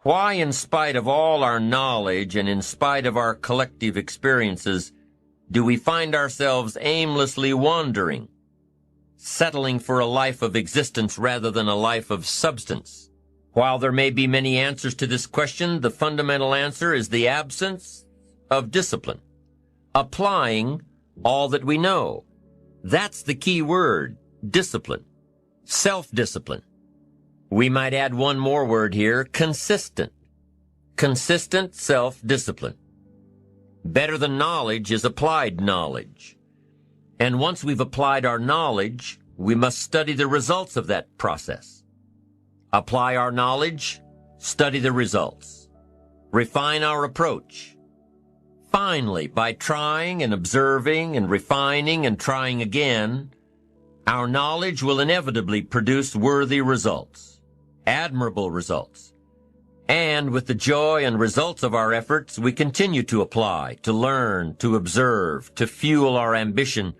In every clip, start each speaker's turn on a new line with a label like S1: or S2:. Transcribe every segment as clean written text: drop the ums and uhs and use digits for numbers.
S1: Why, in spite of all our knowledge and in spite of our collective experiences, do we find ourselves aimlessly wandering, settling for a life of existence rather than a life of substance? While there may be many answers to this question, the fundamental answer is the absence of discipline. Applying all that we know. That's the key word, discipline. Self-discipline. We might add one more word here, consistent. Consistent self-discipline. Better than knowledge is applied knowledge. And once we've applied our knowledge, we must study the results of that process. Apply our knowledge, study the results. Refine our approach. Finally, by trying and observing and refining and trying again, our knowledge will inevitably produce worthy results, admirable results. And with the joy and results of our efforts, we continue to apply, to learn, to observe, to fuel our ambition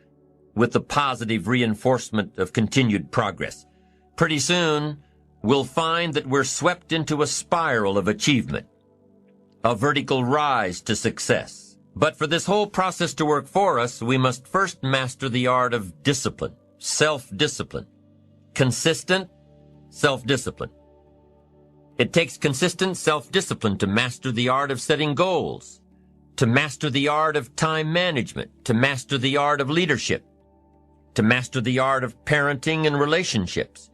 S1: with the positive reinforcement of continued progress. Pretty soon, we'll find that we're swept into a spiral of achievement, a vertical rise to success. But for this whole process to work for us, we must first master the art of discipline, self-discipline, consistent self-discipline. It takes consistent self-discipline to master the art of setting goals, to master the art of time management, to master the art of leadership, to master the art of parenting and relationships.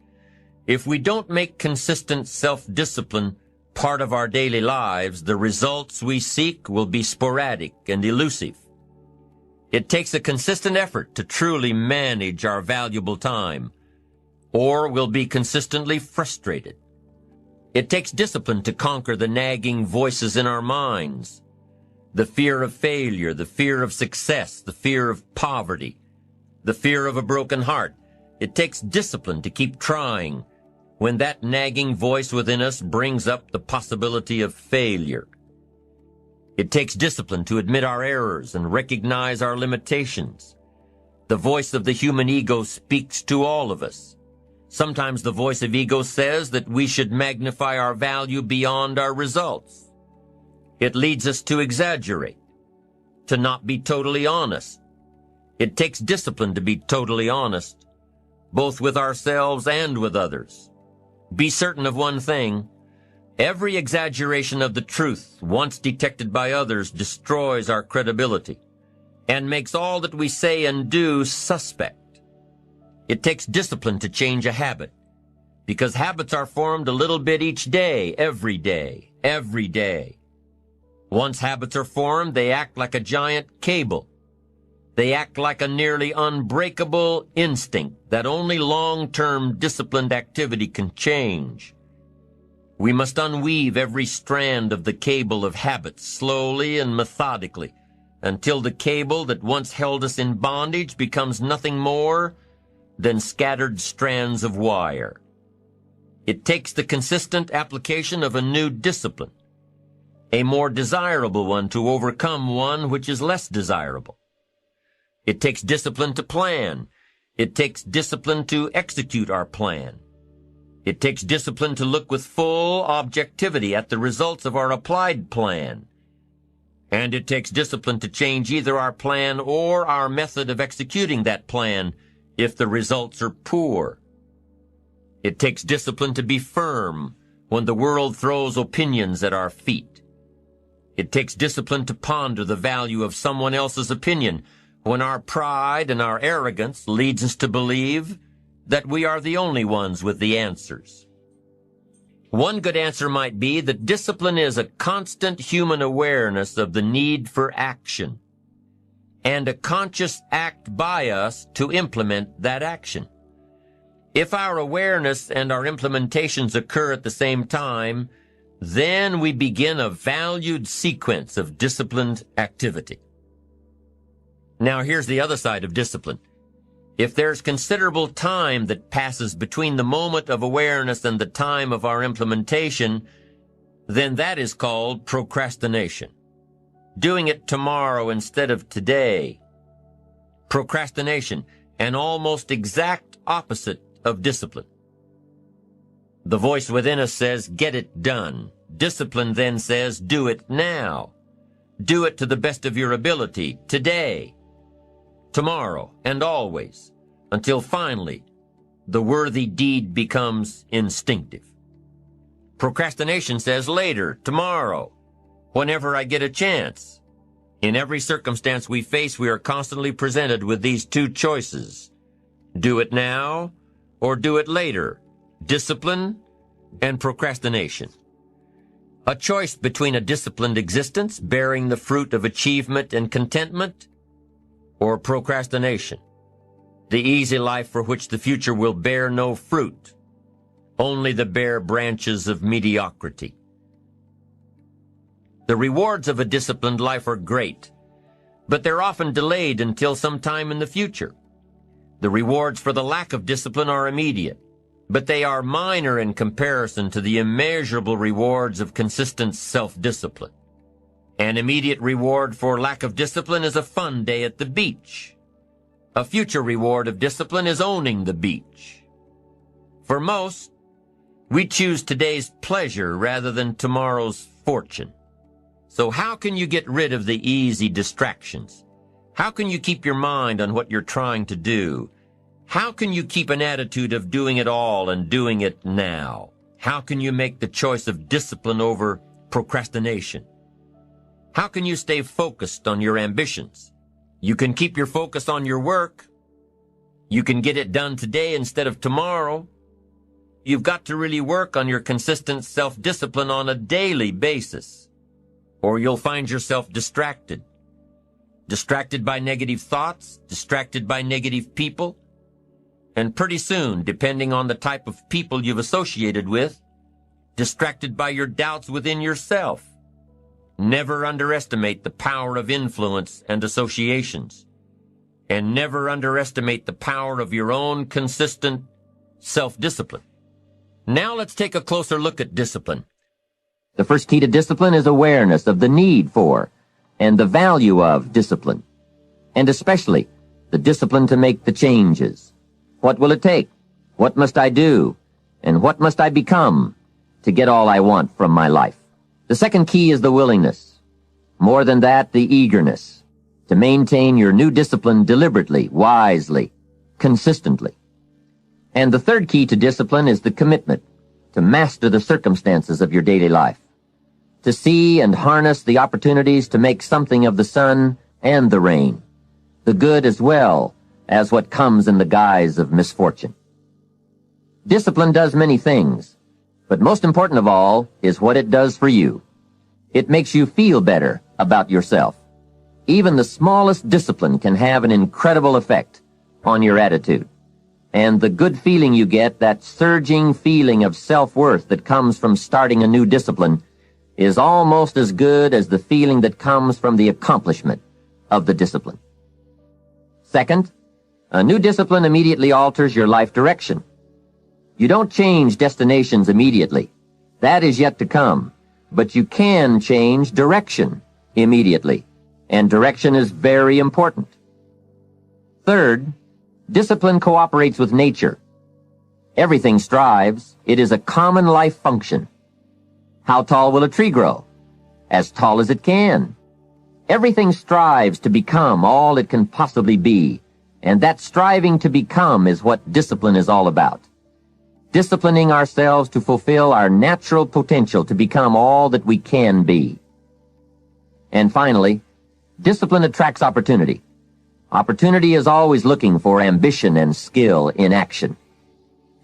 S1: If we don't make consistent self-discipline part of our daily lives, the results we seek will be sporadic and elusive. It takes a consistent effort to truly manage our valuable time, or we'll be consistently frustrated. It takes discipline to conquer the nagging voices in our minds, the fear of failure, the fear of success, the fear of poverty, the fear of a broken heart. It takes discipline to keep trying when that nagging voice within us brings up the possibility of failure. It takes discipline to admit our errors and recognize our limitations. The voice of the human ego speaks to all of us. Sometimes the voice of ego says that we should magnify our value beyond our results. It leads us to exaggerate, to not be totally honest. It takes discipline to be totally honest, both with ourselves and with others. Be certain of one thing: every exaggeration of the truth, once detected by others, destroys our credibility and makes all that we say and do suspect. It takes discipline to change a habit, because habits are formed a little bit each day, every day, every day. Once habits are formed, they act like a giant cable. They act like a nearly unbreakable instinct that only long-term disciplined activity can change. We must unweave every strand of the cable of habits slowly and methodically until the cable that once held us in bondage becomes nothing more than scattered strands of wire. It takes the consistent application of a new discipline, a more desirable one, to overcome one which is less desirable. It takes discipline to plan. It takes discipline to execute our plan. It takes discipline to look with full objectivity at the results of our applied plan. And it takes discipline to change either our plan or our method of executing that plan if the results are poor. It takes discipline to be firm when the world throws opinions at our feet. It takes discipline to ponder the value of someone else's opinion when our pride and our arrogance leads us to believe that we are the only ones with the answers. One good answer might be that discipline is a constant human awareness of the need for action, and a conscious act by us to implement that action. If our awareness and our implementations occur at the same time, then we begin a valued sequence of disciplined activity. Now here's the other side of discipline. If there's considerable time that passes between the moment of awareness and the time of our implementation, then that is called procrastination. Doing it tomorrow instead of today. Procrastination, an almost exact opposite of discipline. The voice within us says, get it done. Discipline then says, do it now. Do it to the best of your ability, today, tomorrow, and always, until finally the worthy deed becomes instinctive. Procrastination says later, tomorrow, whenever I get a chance. In every circumstance we face, we are constantly presented with these two choices. Do it now or do it later. Discipline and procrastination. A choice between a disciplined existence bearing the fruit of achievement and contentment, or procrastination, the easy life for which the future will bear no fruit, only the bare branches of mediocrity. The rewards of a disciplined life are great, but they're often delayed until some time in the future. The rewards for the lack of discipline are immediate, but they are minor in comparison to the immeasurable rewards of consistent self-discipline. An immediate reward for lack of discipline is a fun day at the beach. A future reward of discipline is owning the beach. For most, we choose today's pleasure rather than tomorrow's fortune. So how can you get rid of the easy distractions? How can you keep your mind on what you're trying to do? How can you keep an attitude of doing it all and doing it now? How can you make the choice of discipline over procrastination? How can you stay focused on your ambitions? You can keep your focus on your work. You can get it done today instead of tomorrow. You've got to really work on your consistent self-discipline on a daily basis, or you'll find yourself distracted. Distracted by negative thoughts, distracted by negative people, and pretty soon, depending on the type of people you've associated with, distracted by your doubts within yourself. Never underestimate the power of influence and associations, and never underestimate the power of your own consistent self-discipline. Now let's take a closer look at discipline. The first key to discipline is awareness of the need for and the value of discipline, and especially the discipline to make the changes. What will it take? What must I do? And what must I become to get all I want from my life? The second key is the willingness. More than that, the eagerness to maintain your new discipline deliberately, wisely, consistently. And the third key to discipline is the commitment to master the circumstances of your daily life, to see and harness the opportunities to make something of the sun and the rain, the good as well as what comes in the guise of misfortune. Discipline does many things, but most important of all is what it does for you. It makes you feel better about yourself. Even the smallest discipline can have an incredible effect on your attitude. And the good feeling you get, that surging feeling of self-worth that comes from starting a new discipline, is almost as good as the feeling that comes from the accomplishment of the discipline. Second, a new discipline immediately alters your life direction. You don't change destinations immediately. That is yet to come. But you can change direction immediately. And direction is very important. Third, discipline cooperates with nature. Everything strives. It is a common life function. How tall will a tree grow? As tall as it can. Everything strives to become all it can possibly be, and that striving to become is what discipline is all about. Disciplining ourselves to fulfill our natural potential to become all that we can be. And finally, discipline attracts opportunity. Opportunity is always looking for ambition and skill in action.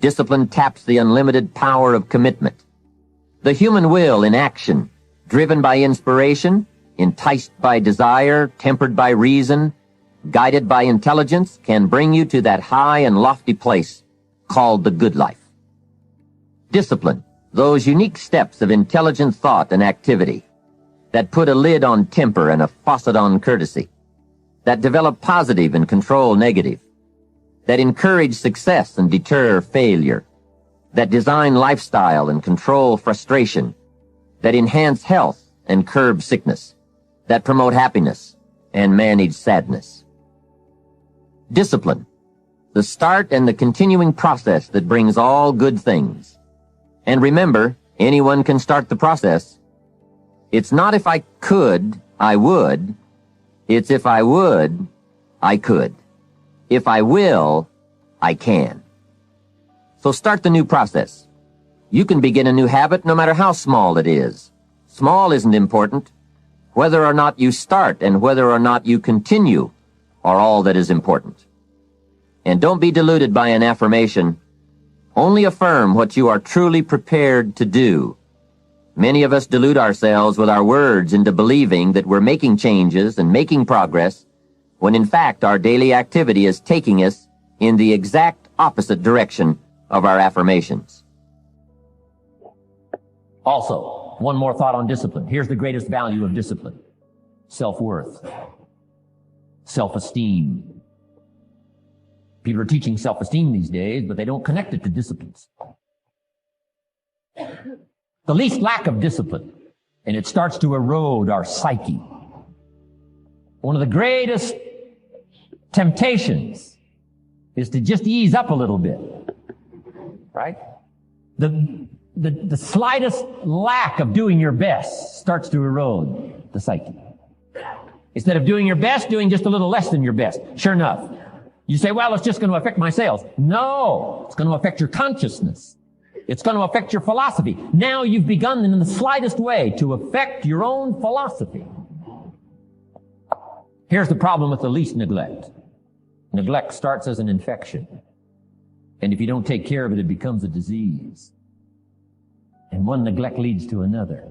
S1: Discipline taps the unlimited power of commitment. The human will in action, driven by inspiration, enticed by desire, tempered by reason, guided by intelligence, can bring you to that high and lofty place called the good life. Discipline, those unique steps of intelligent thought and activity that put a lid on temper and a faucet on courtesy, that develop positive and control negative, that encourage success and deter failure, that design lifestyle and control frustration, that enhance health and curb sickness, that promote happiness and manage sadness. Discipline, the start and the continuing process that brings all good things. And remember, Anyone can start the process. It's not if I could, I would. It's if I would, I could. If I will, I can. So start the new process. You can begin a new habit no matter how small it is. Small isn't important. Whether or not you start and whether or not you continue are all that is important. And don't be deluded by an affirmation. Only affirm what you are truly prepared to do. Many of us delude ourselves with our words into believing that we're making changes and making progress, when in fact our daily activity is taking us in the exact opposite direction of our affirmations.
S2: Also, one more thought on discipline. Here's the greatest value of discipline. Self-worth. Self-esteem. People are teaching self-esteem these days, but they don't connect it to disciplines. The least lack of discipline, and it starts to erode our psyche. One of the greatest temptations is to just ease up a little bit, right? The slightest lack of doing your best starts to erode the psyche. Instead of doing your best, doing just a little less than your best. Sure enough, you say, well, it's just going to affect my sales. No, it's going to affect your consciousness. It's going to affect your philosophy. Now you've begun in the slightest way to affect your own philosophy. Here's the problem with the least neglect. Neglect starts as an infection. And if you don't take care of it, it becomes a disease. And one neglect leads to another.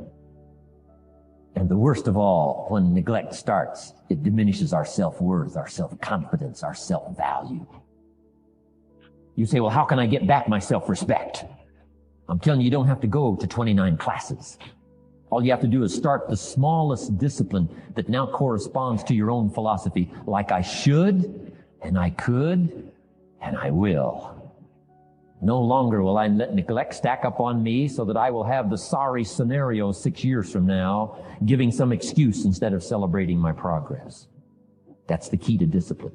S2: And the worst of all, when neglect starts, it diminishes our self-worth, our self-confidence, our self-value. You say, well, how can I get back my self-respect? I'm telling you, you don't have to go to 29 classes. All you have to do is start the smallest discipline that now corresponds to your own philosophy, like I should, and I could, and I will. No longer will I let neglect stack up on me so that I will have the sorry scenario 6 years from now, giving some excuse instead of celebrating my progress. That's the key to discipline.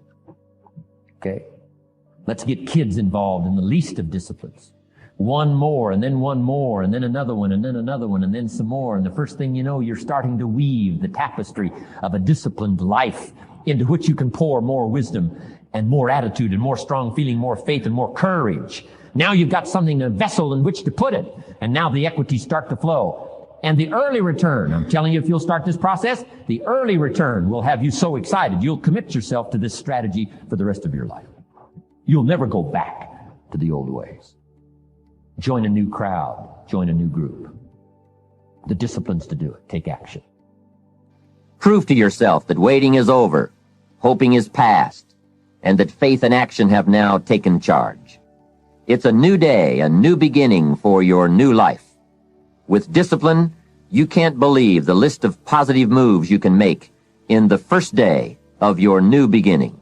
S2: Okay? Let's get kids involved in the least of disciplines. One more, and then one more, and then another one, and then another one, and then some more. And the first thing you know, you're starting to weave the tapestry of a disciplined life into which you can pour more wisdom and more attitude and more strong feeling, more faith and more courage. Now you've got something, a vessel in which to put it. And now the equities start to flow. And the early return, I'm telling you, if you'll start this process, the early return will have you so excited. You'll commit yourself to this strategy for the rest of your life. You'll never go back to the old ways. Join a new crowd. Join a new group. The disciplines to do it. Take action.
S1: Prove to yourself that waiting is over, hoping is past, and that faith and action have now taken charge. It's a new day, a new beginning for your new life. With discipline, you can't believe the list of positive moves you can make in the first day of your new beginning.